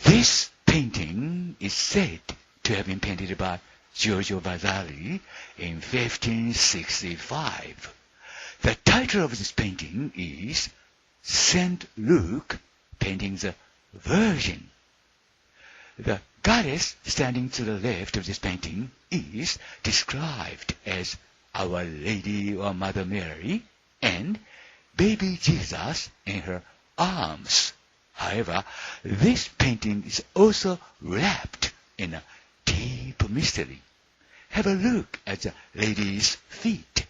This painting is said to have been painted by Giorgio Vasari in 1565. The title of this painting is Saint Luke painting the Virgin. The goddess standing to the left of this painting is described as Our Lady or Mother Mary and baby Jesus in her arms. However, this painting is also wrapped in a deep mystery. Have a look at the lady's feet.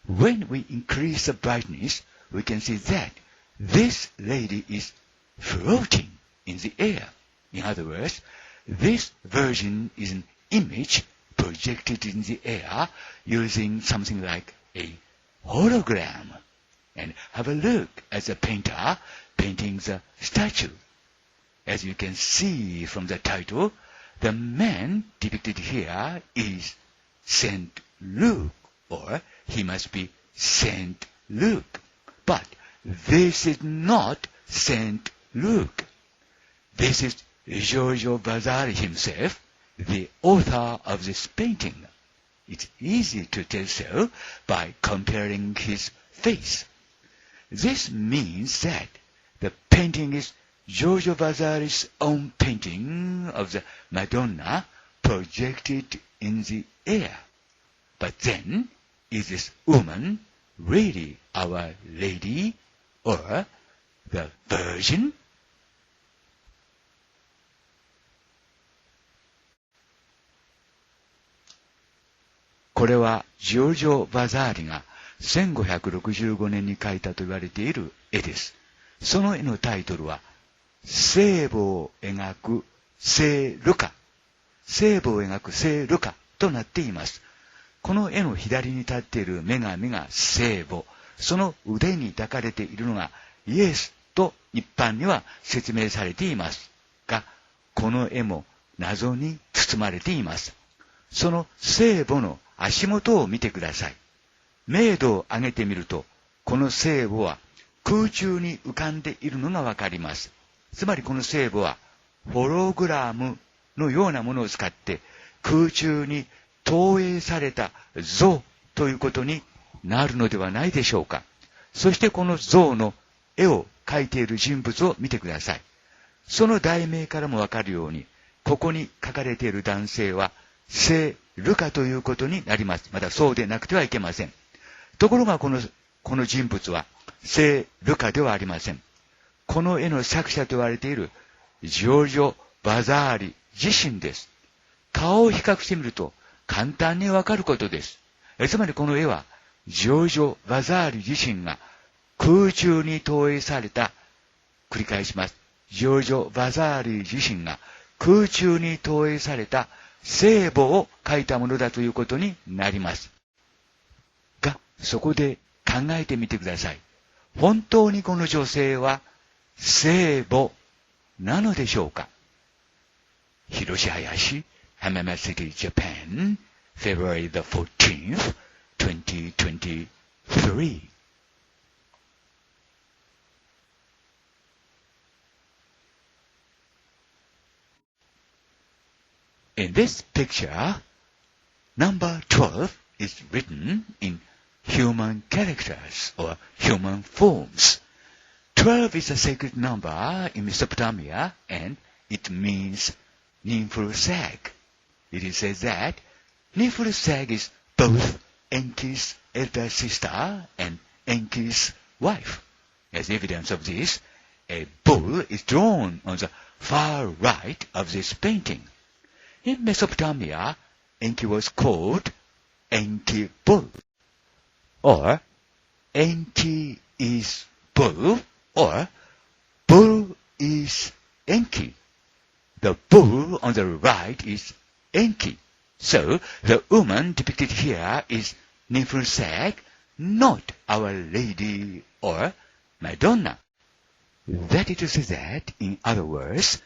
When we increase the brightness, we can see that this lady is floating in the air. In other words, this virgin is an image projected in the air using something like a hologram. And have a look at the painter painting the statue. As you can see from the title, the man depicted here is Saint Luke, or he must be Saint Luke. But this is not Saint Luke. This is Giorgio Vasari himself, the author of this painting. It's easy to tell so by comparing his face. This means that the painting is Giorgio Vasari's own painting of the Madonna projected in the air. But then, is this woman really Our Lady or the Virgin? これはジョルジョ・バザーリが1565年に描いたと言われている絵です。その絵のタイトルは、聖母を描く聖ルカ。聖母を描く聖ルカとなっています。この絵の左に立っている女神が聖母。その腕に抱かれているのがイエスと一般には説明されていますが、この絵も謎に包まれています。その聖母の足元を見てください。明度を上げてみると、この聖母は空中に浮かんでいるのがわかります。つまりこの聖母はホログラムのようなものを使って空中に投影された像ということになるのではないでしょうか。そしてこの像の絵を描いている人物を見てください。その題名からもわかるように、ここに書かれている男性は聖ルカということになります。またそうでなくてはいけません。ところがこの人物は聖ルカではありません。この絵の作者と言われているジョルジョ・バザーリ自身です。顔を比較してみると簡単にわかることです。つまりこの絵はジョルジョ・バザーリ自身が空中に投影された、繰り返します。ジョルジョ・バザーリ自身が空中に投影された聖母を描いたものだということになります。が、そこで考えてみてください。本当にこの女性は聖母なのでしょうか。Hiroshi Hayashi, Hamama City, Japan, February the 14th, 2023. In this picture, number 12 is written in human characters or human forms. 12 is a sacred number in Mesopotamia and it means nymphal sag. It is said that nymphal sag is both Enki's elder sister and Enki's wife. As evidence of this, a bull is drawn on the far right of this painting. In Mesopotamia, Enki was called Enki Bull, or Enki is Bull, or Bull is Enki. The bull on the right is Enki. So, the woman depicted here is nymphal sag, not Our Lady or Madonna. That is to say that, in other words,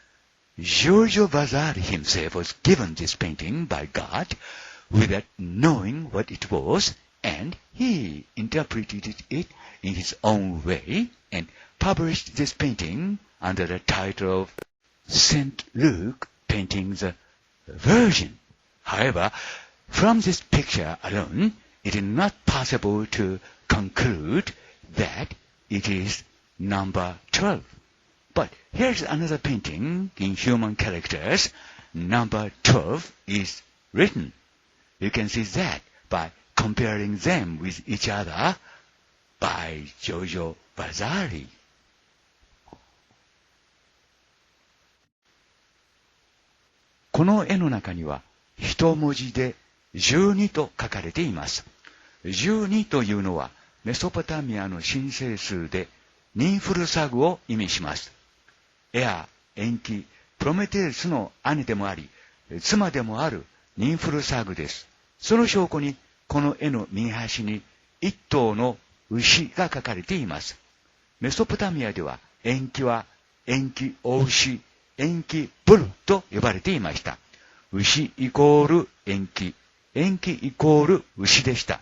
Giorgio Vasari himself was given this painting by God without knowing what it was, and he interpreted it in his own way and published this painting under the title of Saint Luke painting the Virgin. However, from this picture alone, it is not possible to conclude that it is number 12. But here's another painting in human characters. Number 12 is written. You can see that by comparing them with each other by Giorgio Vasari. この絵の中には一文字で12と書かれています。12というのはメソポタミアの神聖数でニンフルサグを意味します。エア、エンキ、プロメテウスの兄でもあり、妻でもあるニンフルサグです。その証拠にこの絵の右端に一頭の牛が描かれています。メソポタミアでは延期は延期お牛、延期ブルと呼ばれていました。牛イコール延期、延期イコール牛でした。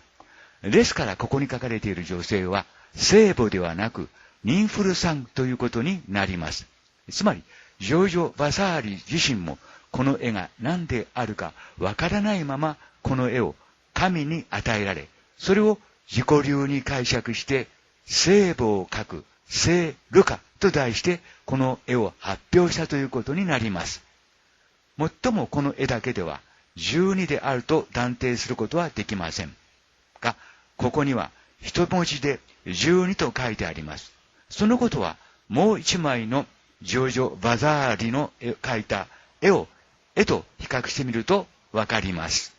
ですからここに書かれている女性は聖母ではなくニンフルサグということになります。つまりジョージョ・バサーリ自身もこの絵が何であるかわからないままこの絵を神に与えられ、それを自己流に解釈して聖母を描く聖ルカと題してこの絵を発表したということになります。もっともこの絵だけでは12であると断定することはできませんが、ここには一文字で12と書いてあります。そのことはもう一枚のジョージョ・バザーリの描いた絵と比較してみるとわかります。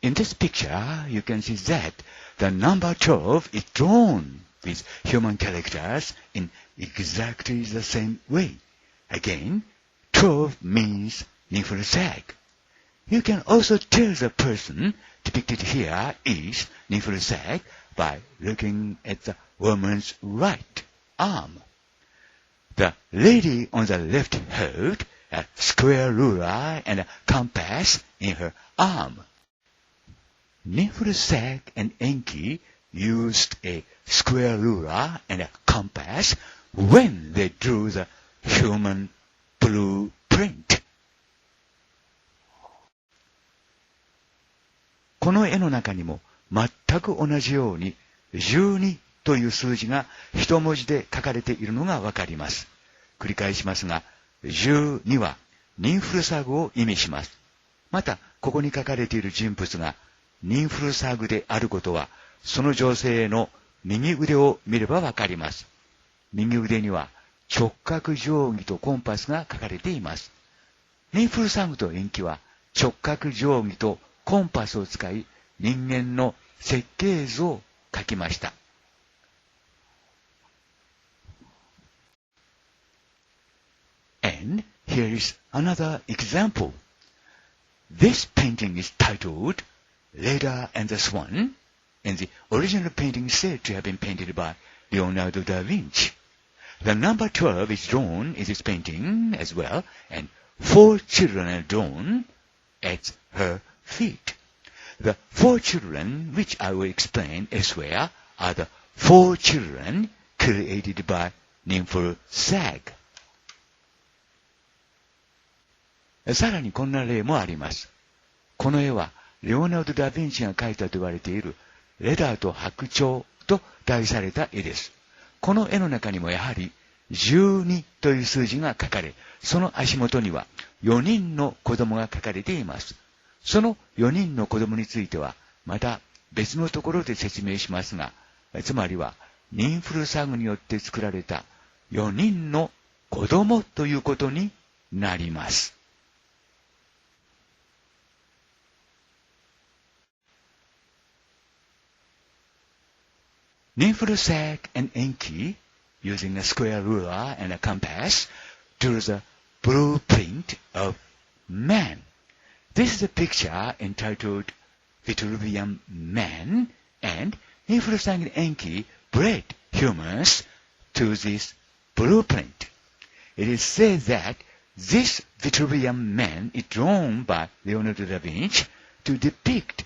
In this picture, you can see that the number 12 is drawn with human characters in exactly the same way. Again, 12 means Niflsag. You can also tell the person depicted here is Niflsag by looking at the woman's right arm. The lady on the left held a square ruler and a compass in her arm. Niflsag and Enki used a square ruler and a compass when they drew the human blueprint. この絵の中にも全く同じように12という数字が一文字で書かれているのがわかります。繰り返しますが、12はニンフルサグを意味します。また、ここに書かれている人物がニンフルサグであることは、その女性の右腕を見ればわかります。右腕には直角定規とコンパスが書かれています。ニンフルサグと延期は直角定規とコンパスを使い、人間の設計図を描きました。And here is another example. This painting is titled Leda and the Swan, and the original painting is said to have been painted by Leonardo da Vinci. The number 12 is drawn in this painting as well, and 4 children are drawn at her feet. The 4 children, which I will explain elsewhere, are the 4 children created by Nymphal-Sag. さらにこんな例もあります。この絵はレオナルド・ダ・ヴィンチが描いたと言われているレダーと白鳥と題された絵です。この絵の中にもやはり12という数字が書かれ、その足元には4人の子供が書かれています。その4人の子供についてはまた別のところで説明しますが、つまりはニンフルサグによって作られた4人の子供ということになります。Nymphal-Sag and Enki, using a square ruler and a compass, drew the blueprint of man. This is a picture entitled Vitruvian Man, and Nymphal-Sag and Enki bred humans to this blueprint. It is said that this Vitruvian Man is drawn by Leonardo da Vinci to depict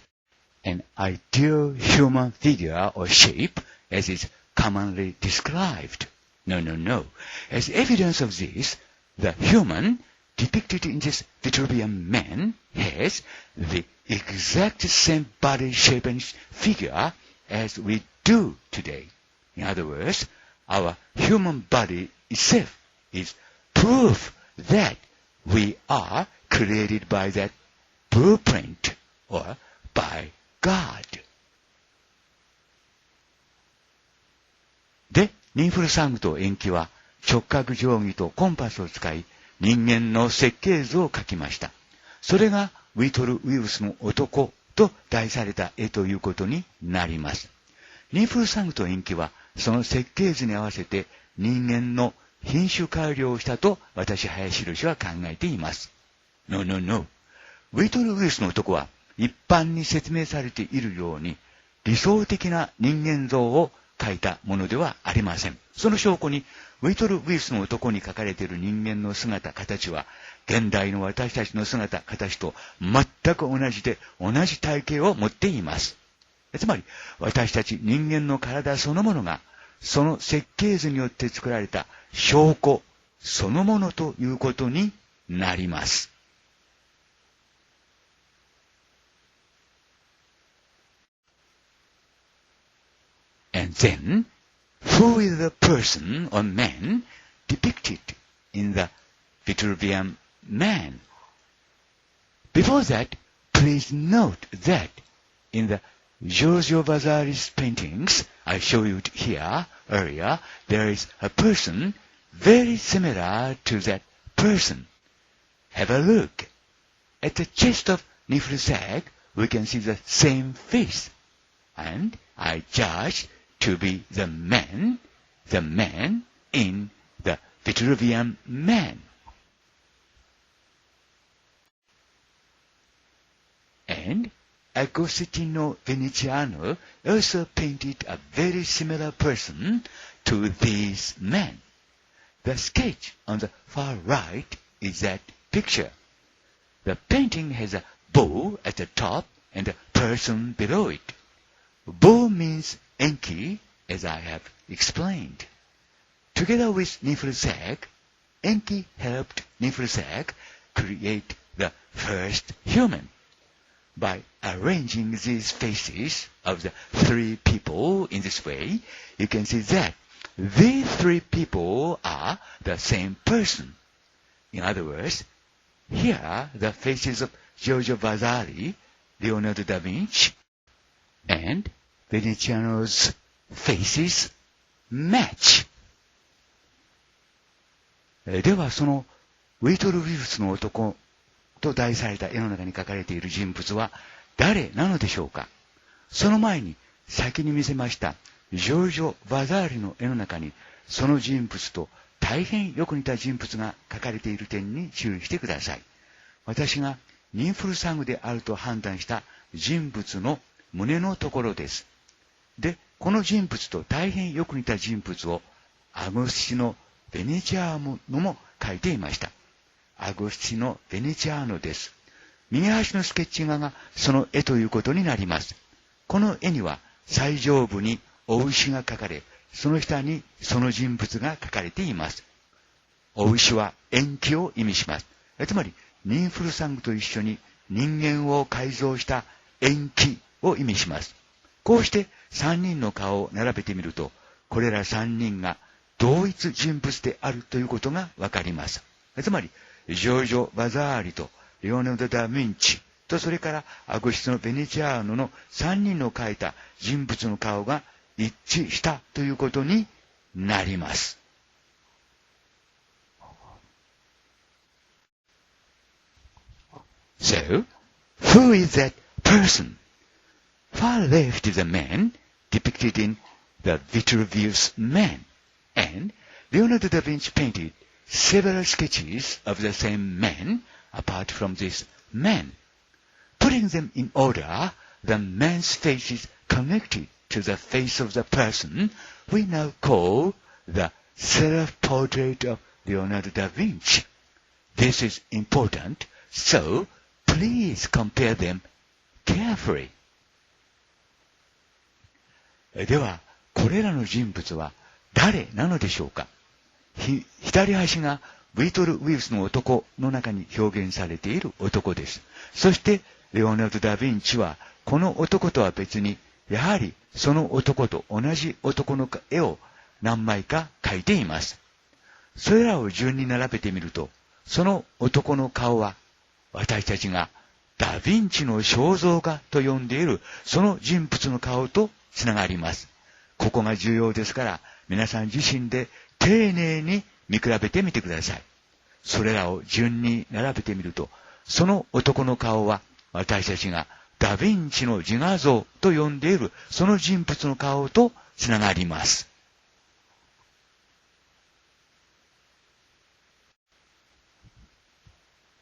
an ideal human figure or shape as is commonly described. No, no, no. As evidence of this, the human depicted in this Vitruvian man has the exact same body shape and figure as we do today. In other words, our human body itself is proof that we are created by that blueprint or by God. で、ニンフルサムと延期は直角定規とコンパスを使い人間の設計図を描きました。それがウィトル・ウィルスの男と題された絵ということになります。ニンフルサムと延期はその設計図に合わせて人間の品種改良をしたと私、林博は考えています。No, no, no. ウィトル・ウィルスの男は一般に説明されているように理想的な人間像を描いたものではありません。その証拠に、ウィトル・ウィルスの男に描かれている人間の姿、形は、現代の私たちの姿、形と全く同じで、同じ体型を持っています。つまり、私たち人間の体そのものが、その設計図によって作られた証拠そのものということになります。And then, who is the person or man depicted in the Vitruvian man? Before that, please note that in the Giorgio Vasari's paintings I showed you here earlier, there is a person very similar to that person. Have a look. At the chest of Niflzag, we can see the same face. And I judge to be the man in the Vitruvian man. And Agostino Veneziano also painted a very similar person to these men. The sketch on the far right is that picture. The painting has a bow at the top and a person below it. Bow means Enki, as I have explained. Together with Niflzag, Enki helped Niflzag create the first human. By arranging these faces of the three people in this way, you can see that these three people are the same person. In other words, here are the faces of Giorgio Vasari, Leonardo da Vinci, and Veneziano's faces match. ではそのウィトル・ウィルスの男と題された絵の中に描かれている人物は誰なのでしょうか。その前に先に見せましたジョルジョ・バザーリの絵の中にその人物と大変よく似た人物が描かれている点に注意してください。私がニンフルサムであると判断した人物の胸のところです。で、この人物と大変よく似た人物をアゴスティノ・ベネチアーノも描いていました。アゴスティノ・ベネチアーノです。右端のスケッチ画がその絵ということになります。この絵には最上部にお牛が描かれ、その下にその人物が描かれています。お牛は延期を意味します。つまり、ニンフルサングと一緒に人間を改造した延期を意味します。こうして3人の顔を並べてみると、これら3人が同一人物であるということがわかります。つまり、ジョルジョ・バザーリとレオナルド・ダ・ヴィンチとそれからアゴスティノ・ベネチアーノの3人の描いた人物の顔が一致したということになります。So, who is that person? Far left is a man depicted in the Vitruvius Man, and Leonardo da Vinci painted several sketches of the same man apart from this man. Putting them in order, the man's face is connected to the face of the person we now call the self-portrait of Leonardo da Vinci. This is important, so please compare them carefully. では、これらの人物は誰なのでしょうか。左端がビートルウイルスの男の中に表現されている男です。そしてレオナルド・ダ・ヴィンチはこの男とは別にやはりその男と同じ男の絵を何枚か描いています。それらを順に並べてみると、その男の顔は私たちがダ・ヴィンチの肖像画と呼んでいるその人物の顔とつながります。ここが重要ですから、皆さん自身で丁寧に見比べてみてください。それらを順に並べてみると、その男の顔は私たちがダ・ヴィンチの自画像と呼んでいるその人物の顔とつながります。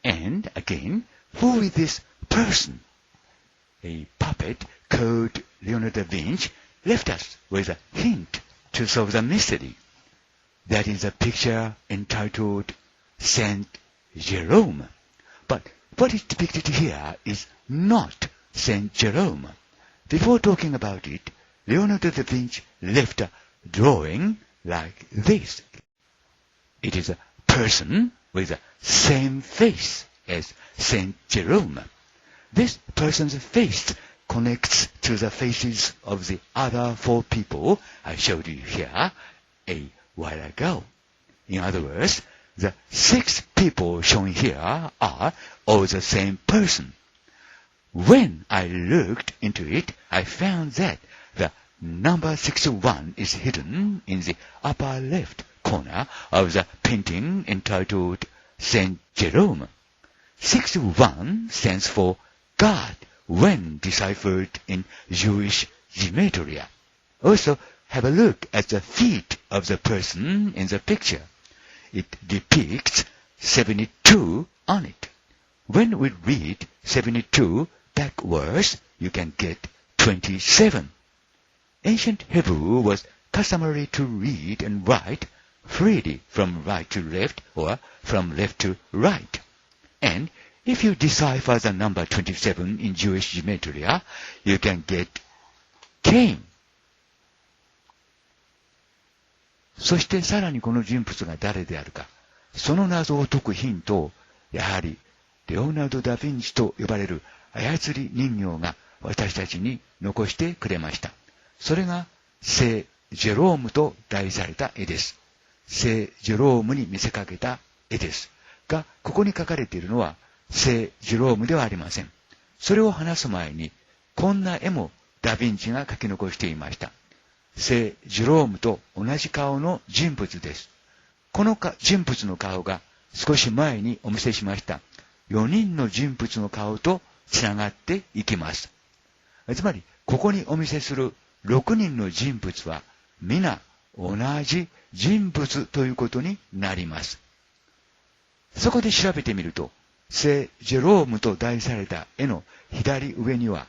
And again, who is this person? A puppet called Leonardo da Vinci left us with a hint to solve the mystery. That is a picture entitled Saint Jerome. But what is depicted here is not Saint Jerome. Before talking about it, Leonardo da Vinci left a drawing like this. It is a person with the same face as Saint Jerome. This person's face connects to the faces of the other four people I showed you here a while ago. In other words, the 6 people shown here are all the same person. When I looked into it, I found that the number 61 is hidden in the upper left corner of the painting entitled Saint Jerome. 61 stands for God when deciphered in Jewish gematria. Also, have a look at the feet of the person in the picture. It depicts 72 on it. When we read 72 backwards, you can get 27. Ancient Hebrew was customary to read and write freely from right to left or from left to right. And if you decipher the number 27 in Jewish gematria, you can get Cain. そしてさらにこの人物が誰であるか、その謎を解くヒントを、やはりレオナルド・ダ・ヴィンチと呼ばれる操り人形が私たちに残してくれました。それが聖ジェロームと題された絵です。聖ジェロームに見せかけた絵です。が、ここに書かれているのは聖ジェロームではありません。それを話す前に、こんな絵もダ・ヴィンチが描き残していました。聖ジェロームと同じ顔の人物です。この人物の顔が少し前にお見せしました4人の人物の顔とつながっていきます。つまり、ここにお見せする6人の人物は皆同じ人物ということになります。そこで調べてみると、聖ジェロームと題された絵の左上には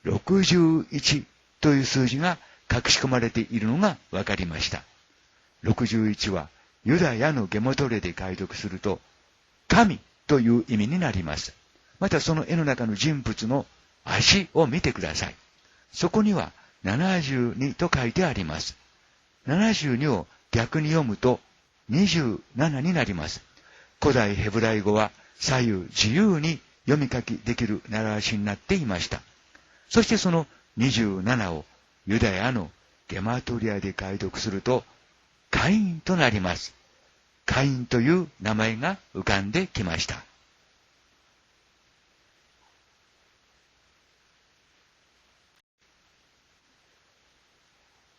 61という数字が隠し込まれているのが分かりました。61はユダヤのゲモトレで解読すると神という意味になります。またその絵の中の人物の足を見てください。そこには72と書いてあります。72を逆に読むと27になります。古代ヘブライ語は左右自由に読み書きできる習わしになっていました。そしてその27をユダヤのゲマトリアで解読するとカインとなります。カインという名前が浮かんできました。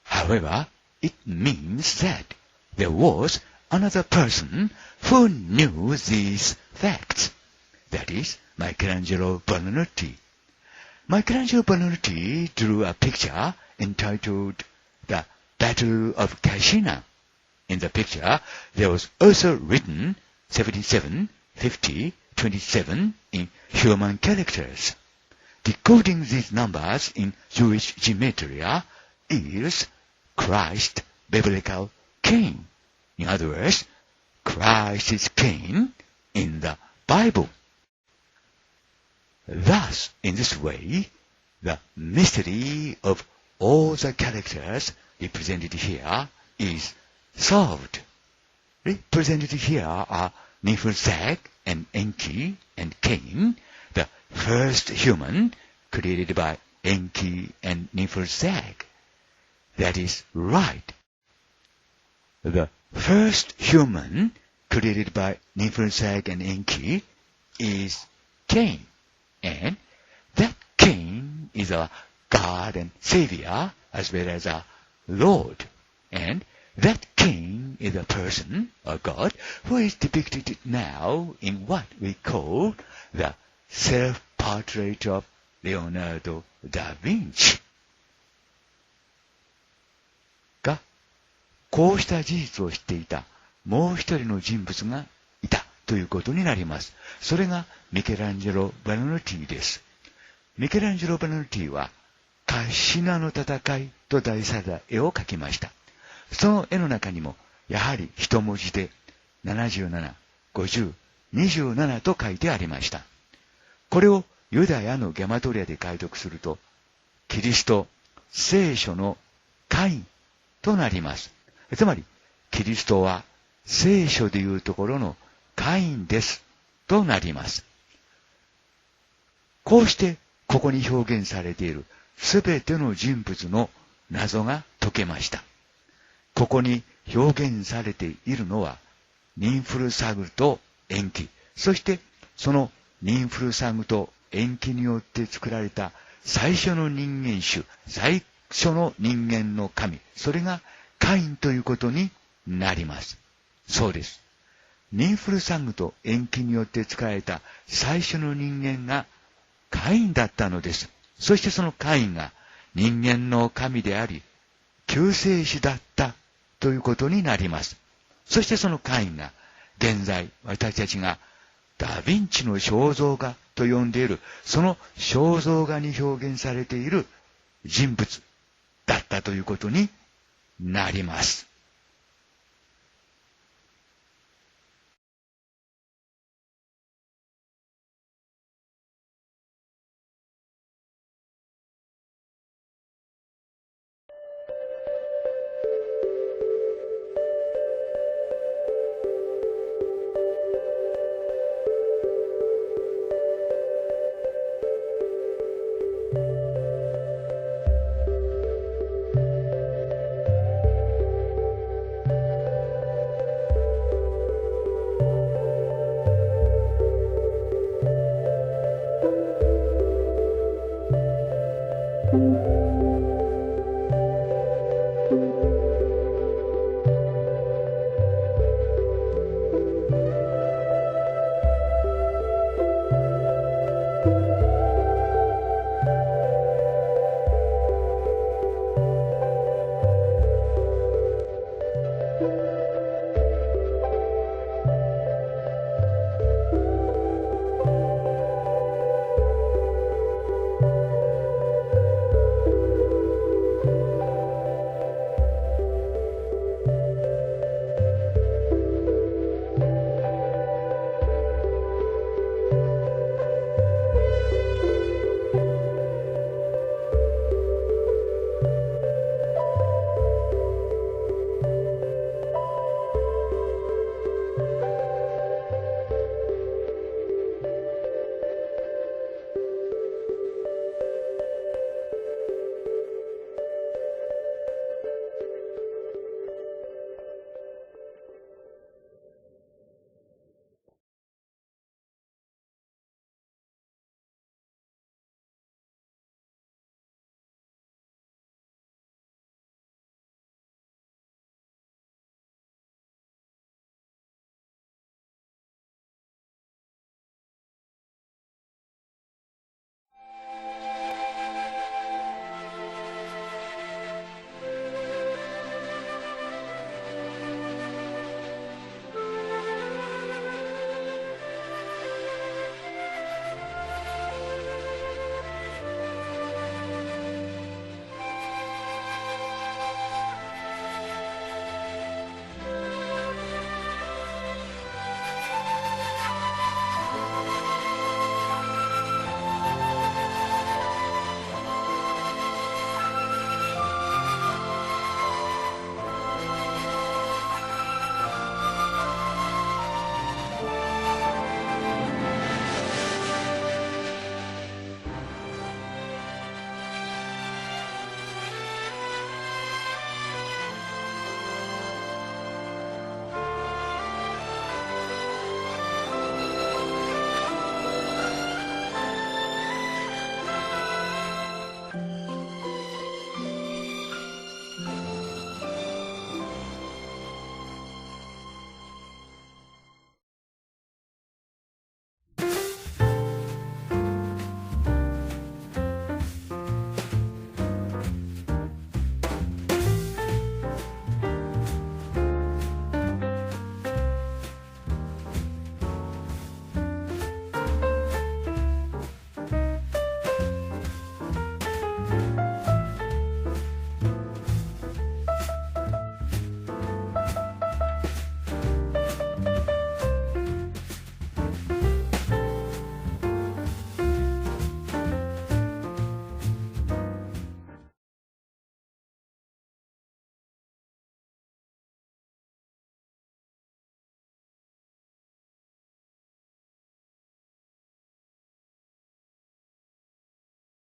However, it means that there was another person who knew these facts. That is, Michelangelo Buonarroti. Michelangelo Buonarroti drew a picture entitled The Battle of Cascina. In the picture, there was also written 77, 50, 27 in human characters. Decoding these numbers in Jewish gematria is Christ biblical Cain. In other words, Christ is Cain in the Bible. Thus, in this way, the mystery of all the characters represented here is solved. Represented here are Niflzag and Enki and Cain, the first human created by Enki and Niflzag. That is right. The first human created by Niflzag and Enki is Cain, and that Cain is a God and Savior as well as a Lord, and that Cain is a person, a God, who is depicted now in what we call the self-portrait of Leonardo da Vinci. が、こうした事実を知っていたもう一人の人物がいたということになります。それがミケランジェロ・バナノティです。ミケランジェロ・バナノティはカシナの戦いと題された絵を描きました。その絵の中にもやはり一文字で77、50、27と書いてありました。これをユダヤのゲマトリアで解読すると、キリスト、聖書のカインとなります。つまり、キリストは聖書でいうところのカインですとなります。こうしてここに表現されているすべての人物の謎が解けました。ここに表現されているのはニンフルサグと塩基、そしてそのニンフルサグと塩基によって作られた最初の人間種、最初の人間の神、それがカインということになります。そうです。ニンフルサグと塩基によって作られた最初の人間がカインだったのです。そしてそのカインが人間の神であり、救世主だったということになります。そしてそのカインが現在私たちがダ・ヴィンチの肖像画と呼んでいるその肖像画に表現されている人物だったということになります。